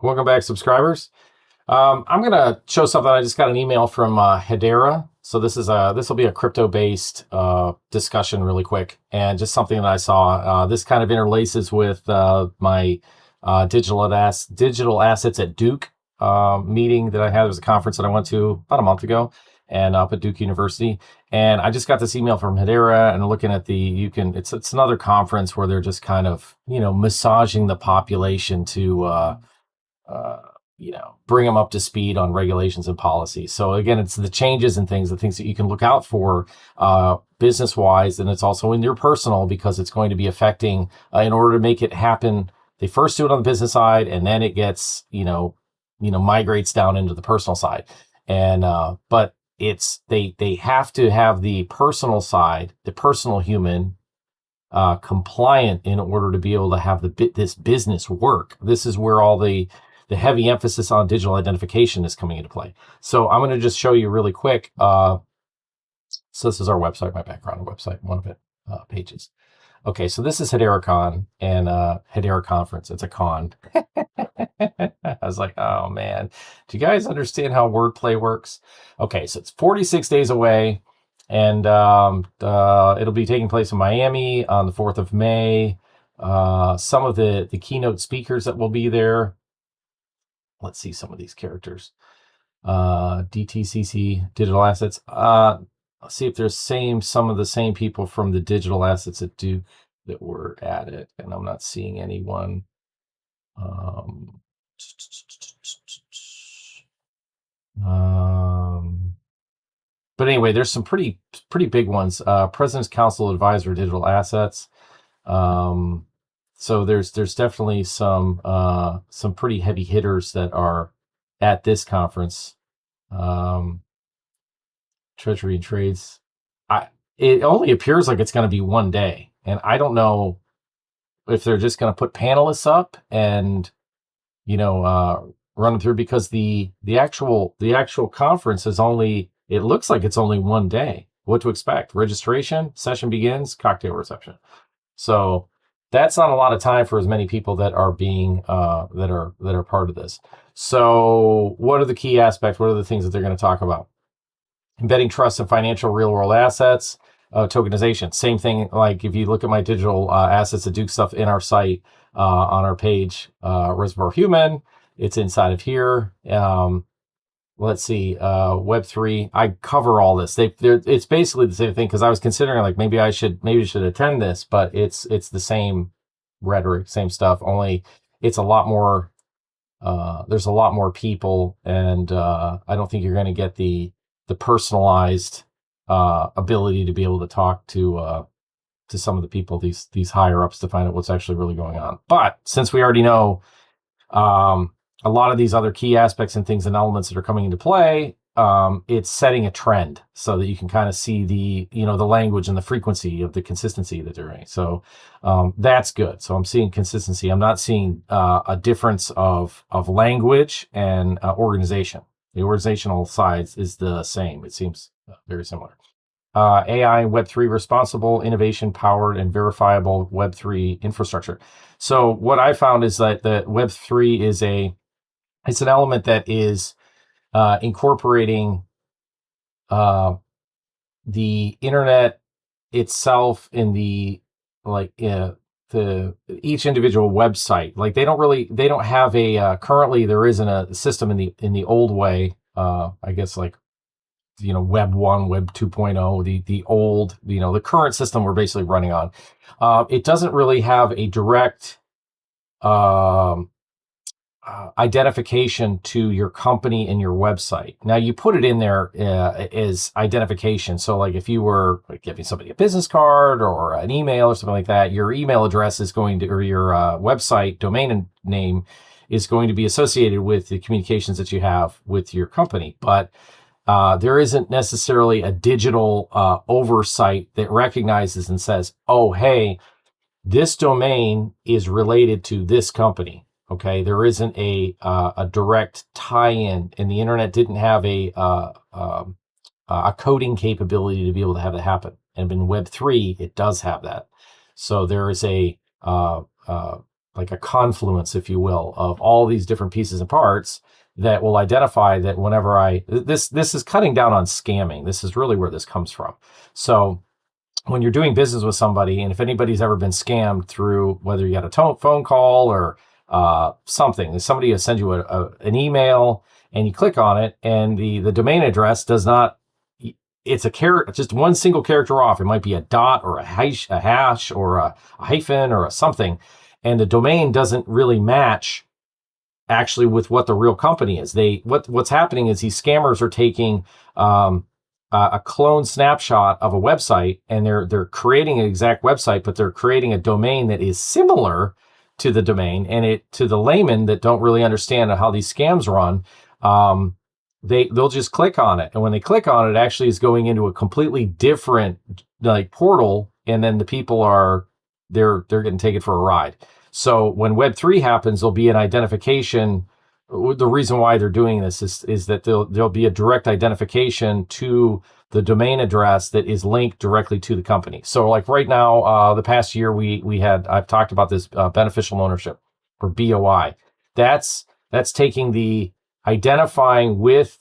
Welcome back, subscribers. I'm going to show something. I just got an email from Hedera. So this will be a crypto-based discussion really quick, and just something that I saw. This kind of interlaces with my digital assets at Duke meeting that I had. It was a conference that I went to about a month ago, and up at Duke University. And I just got this email from Hedera, and looking at it's another conference where they're just kind of massaging the population to bring them up to speed on regulations and policies. So again, it's the changes and the things that you can look out for business-wise, and it's also in your personal, because it's going to be affecting, in order to make it happen, they first do it on the business side, and then it gets, migrates down into the personal side. And, but they have to have the personal side, the personal human, compliant in order to be able to have this business work. This is where all the heavy emphasis on digital identification is coming into play. So I'm going to just show you really quick. So this is our website, my background website, one of it pages. Okay, so this is HederaCon and Hedera conference. It's a con. I was like, oh man, do you guys understand how wordplay works? Okay, so it's 46 days away, and it'll be taking place in Miami on the 4th of May. Some of the keynote speakers that will be there. Let's see some of these characters. DTCC, digital assets. Let's see if there's some of the same people from the digital assets at Duke that were at it, and I'm not seeing anyone. But anyway, there's some pretty big ones. President's Council Advisor Digital Assets. So there's definitely some pretty heavy hitters that are at this conference. Treasury and Trades. It only appears like it's going to be one day, and I don't know if they're just going to put panelists up and run them through, because the actual conference is only, it looks like it's only one day. What to expect? Registration, session begins, cocktail reception. So that's not a lot of time for as many people that are being that are part of this. So what are the key aspects? What are the things that they're going to talk about? Embedding trust in financial real-world assets, tokenization. Same thing, like if you look at my digital assets, the Duke stuff in our site, on our page, ReservoirHuman, it's inside of here. Let's see, Web3. I cover all this. It's basically the same thing, because I was considering like maybe I should attend this, but it's the same rhetoric, same stuff. Only it's a lot more. There's a lot more people, and I don't think you're going to get the personalized ability to be able to talk to some of the people, these higher ups, to find out what's actually really going on. But since we already know a lot of these other key aspects and things and elements that are coming into play, it's setting a trend so that you can kind of see the language and the frequency of the consistency that they're doing. So that's good. So I'm seeing consistency. I'm not seeing a difference of language and organization. The organizational sides is the same. It seems very similar. AI and Web3, responsible, innovation-powered, and verifiable Web3 infrastructure. So what I found is that the Web3 it's an element that is incorporating the internet itself in the each individual website. Like they don't have a currently there isn't a system in the old way. I guess like Web 1, Web 2.0, the old, the current system we're basically running on. It doesn't really have a direct identification to your company and your website. Now you put it in there as identification. So like if you were giving somebody a business card or an email or something like that, your email address is going to, or your website domain name is going to be associated with the communications that you have with your company. But there isn't necessarily a digital oversight that recognizes and says, oh, hey, this domain is related to this company. Okay, there isn't a direct tie-in, and the internet didn't have a coding capability to be able to have that happen. And in Web3, it does have that. So there is a like a confluence, if you will, of all these different pieces and parts that will identify that whenever this is cutting down on scamming. This is really where this comes from. So when you're doing business with somebody, and if anybody's ever been scammed through, whether you got a phone call or something, somebody will send you an email and you click on it, and the domain address does not, it's just one single character off. It might be a dot or a hash or a hyphen or a something, and the domain doesn't really match actually with what the real company is. What's happening is these scammers are taking a clone snapshot of a website, and they're creating an exact website, but they're creating a domain that is similar to the domain, and to the layman that don't really understand how these scams run, they'll just click on it, and when they click on it, it actually is going into a completely different like portal, and then the people they're getting taken for a ride. So when Web3 happens, there'll be an identification. The reason why they're doing this is that there'll be a direct identification to the domain address that is linked directly to the company. So like right now, the past year I've talked about this beneficial ownership, or BOI. That's taking the identifying with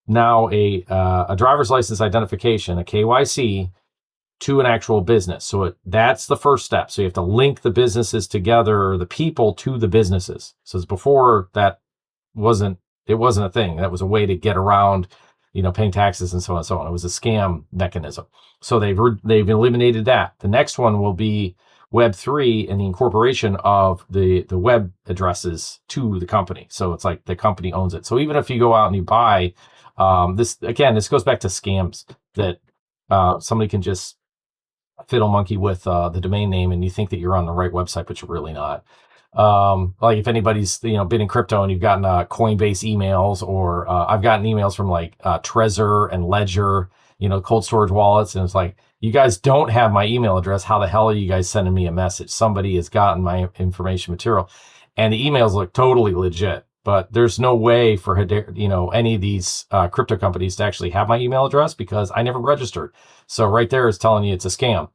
now a driver's license identification, a KYC, to an actual business. So that's the first step. So you have to link the businesses together, or the people to the businesses. So before that wasn't a thing. That was a way to get around, paying taxes and so on and so on. It was a scam mechanism. So they've eliminated that. The next one will be Web3 and the incorporation of the web addresses to the company. So it's like the company owns it. So even if you go out and you buy this goes back to scams that somebody can just fiddle monkey with the domain name, and you think that you're on the right website, but you're really not. Like if anybody's been in crypto and you've gotten Coinbase emails, or I've gotten emails from like Trezor and Ledger, cold storage wallets, and it's like, you guys don't have my email address. How the hell are you guys sending me a message? Somebody has gotten my information material, and the emails look totally legit, but there's no way for any of these crypto companies to actually have my email address, because I never registered. So right there is telling you it's a scam.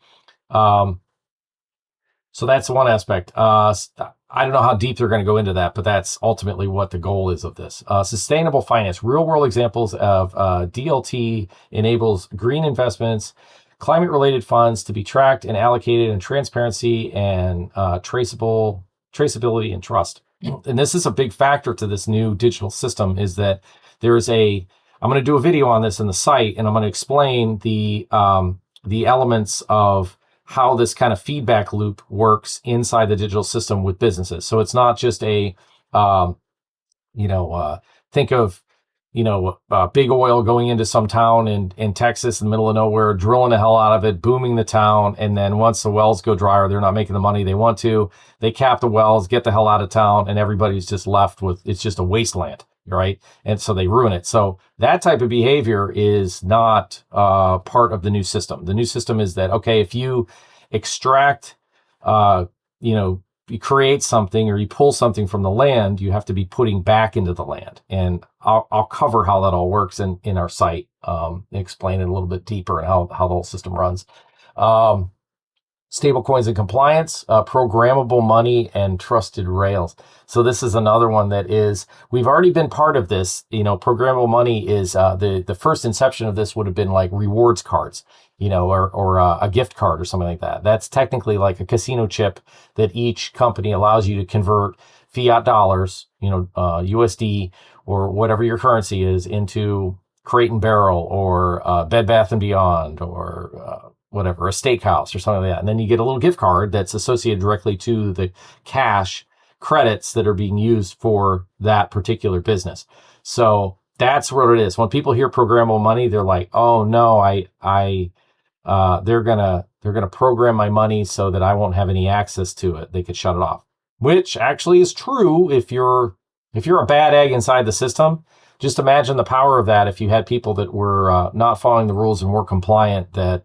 So that's one aspect. I don't know how deep they're going to go into that, but that's ultimately what the goal is of this. Sustainable finance, real world examples of DLT enables green investments, climate related funds to be tracked and allocated, and transparency and traceability and trust. And this is a big factor to this new digital system, is that I'm going to do a video on this in the site, and I'm going to explain the elements of how this kind of feedback loop works inside the digital system with businesses. So it's not just think of, big oil going into some town in Texas in the middle of nowhere, drilling the hell out of it, booming the town. And then once the wells go dry, or they're not making the money they want to, they cap the wells, get the hell out of town, and everybody's just left with, it's just a wasteland, right? And so they ruin it. So that type of behavior is not part of the new system. The new system is that, okay, if you extract, you create something or you pull something from the land, you have to be putting back into the land. And I'll cover how that all works in our site, explain it a little bit deeper and how the whole system runs. Stable coins and compliance, programmable money, and trusted rails. So this is another one that we've already been part of this. Programmable money is the first inception of this would have been like rewards cards, or a gift card or something like that. That's technically like a casino chip that each company allows you to convert fiat dollars, USD or whatever your currency is, into Crate and Barrel or Bed Bath and Beyond or whatever, a steakhouse or something like that. And then you get a little gift card that's associated directly to the cash credits that are being used for that particular business. So that's what it is. When people hear programmable money, they're like, oh no, they're gonna program my money so that I won't have any access to it. They could shut it off, which actually is true if you're a bad egg inside the system. Just imagine the power of that if you had people that were not following the rules and were compliant, that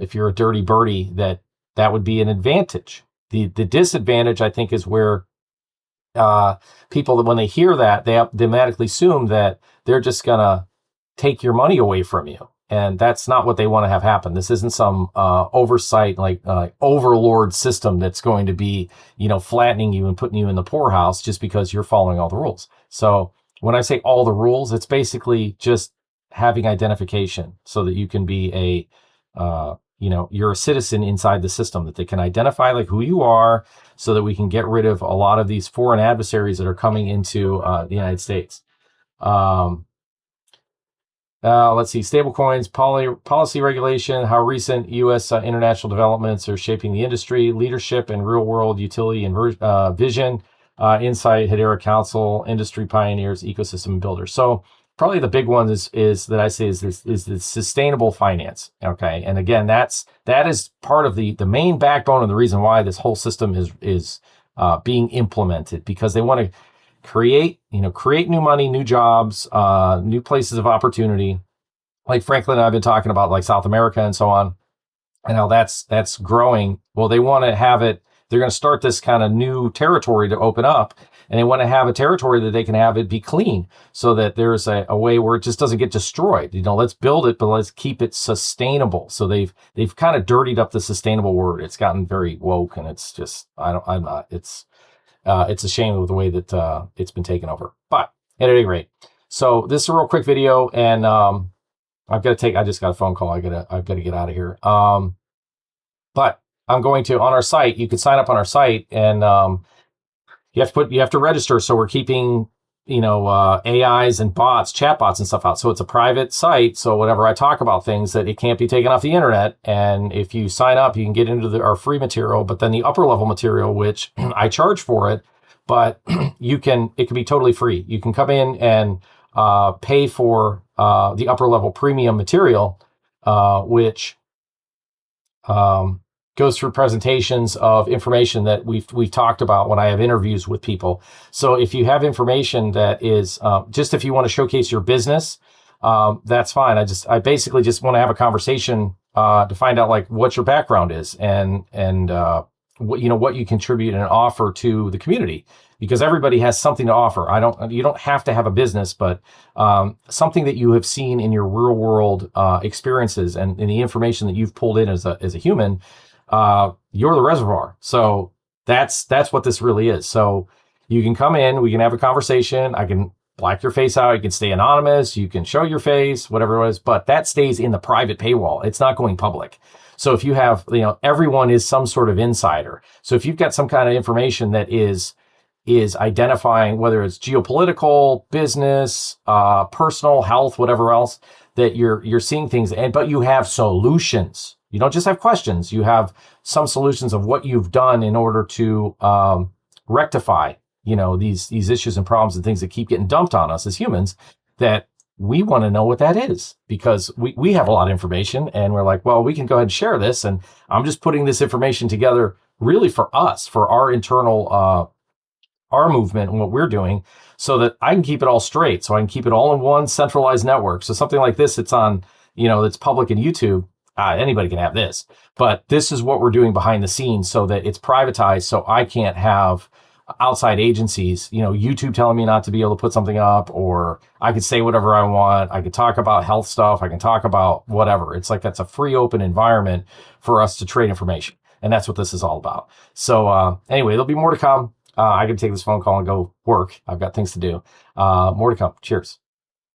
if you're a dirty birdie, that would be an advantage. The disadvantage, I think, is where people, that when they hear that, they automatically assume that they're just gonna take your money away from you. And that's not what they want to have happen. This isn't some oversight, like overlord system that's going to be, flattening you and putting you in the poorhouse just because you're following all the rules. So when I say all the rules, it's basically just having identification so that you can be you're a citizen inside the system, that they can identify like who you are, so that we can get rid of a lot of these foreign adversaries that are coming into the United States. Let's see, stablecoins, policy regulation, how recent U.S. International developments are shaping the industry, leadership and real-world utility and vision, insight, Hedera Council, industry pioneers, ecosystem builders. So probably the big one is that I say is the sustainable finance. Okay, and again, that is part of the main backbone and the reason why this whole system is being implemented, because they want to create new money, new jobs, new places of opportunity. Like Franklin and I've been talking about, like South America and so on, and how that's growing. Well, they want to have it. They're going to start this kind of new territory to open up, and they want to have a territory that they can have it be clean, so that there's a way where it just doesn't get destroyed. Let's build it, but let's keep it sustainable. So they've kind of dirtied up the sustainable word. It's gotten very woke, and it's just it's a shame of the way that it's been taken over. But at any rate, so this is a real quick video, and I just got a phone call. I've got to get out of here. But I'm going to, on our site, you can sign up on our site, and you have to register. So we're keeping, AIs and bots, chatbots and stuff out. So it's a private site. So whenever I talk about things, that it can't be taken off the internet. And if you sign up, you can get into our free material, but then the upper level material, which I charge for it, but it can be totally free. You can come in and pay for the upper level premium material, which goes through presentations of information that we've talked about when I have interviews with people. So if you have information that is just, if you want to showcase your business, that's fine. I basically just want to have a conversation to find out like what your background is and what you contribute and offer to the community, because everybody has something to offer. You don't have to have a business, but something that you have seen in your real world experiences and the information that you've pulled in as a human. You're the reservoir. So that's what this really is. So you can come in, we can have a conversation. I can black your face out. You can stay anonymous. You can show your face, whatever it is, but that stays in the private paywall. It's not going public. So if you have, everyone is some sort of insider. So if you've got some kind of information that is identifying, whether it's geopolitical, business, personal, health, whatever else, that you're seeing things, but you have solutions. You don't just have questions. You have some solutions of what you've done in order to rectify, these issues and problems and things that keep getting dumped on us as humans, that we want to know what that is, because we have a lot of information, and we're like, well, we can go ahead and share this. And I'm just putting this information together really for us, for our internal, our movement and what we're doing, so that I can keep it all straight. So I can keep it all in one centralized network. So something like this, it's on, it's public in YouTube. Anybody can have this, but this is what we're doing behind the scenes so that it's privatized. So I can't have outside agencies, YouTube telling me not to be able to put something up, or I could say whatever I want. I could talk about health stuff. I can talk about whatever. It's like, that's a free, open environment for us to trade information. And that's what this is all about. So anyway, there'll be more to come. I can take this phone call and go work. I've got things to do. More to come. Cheers.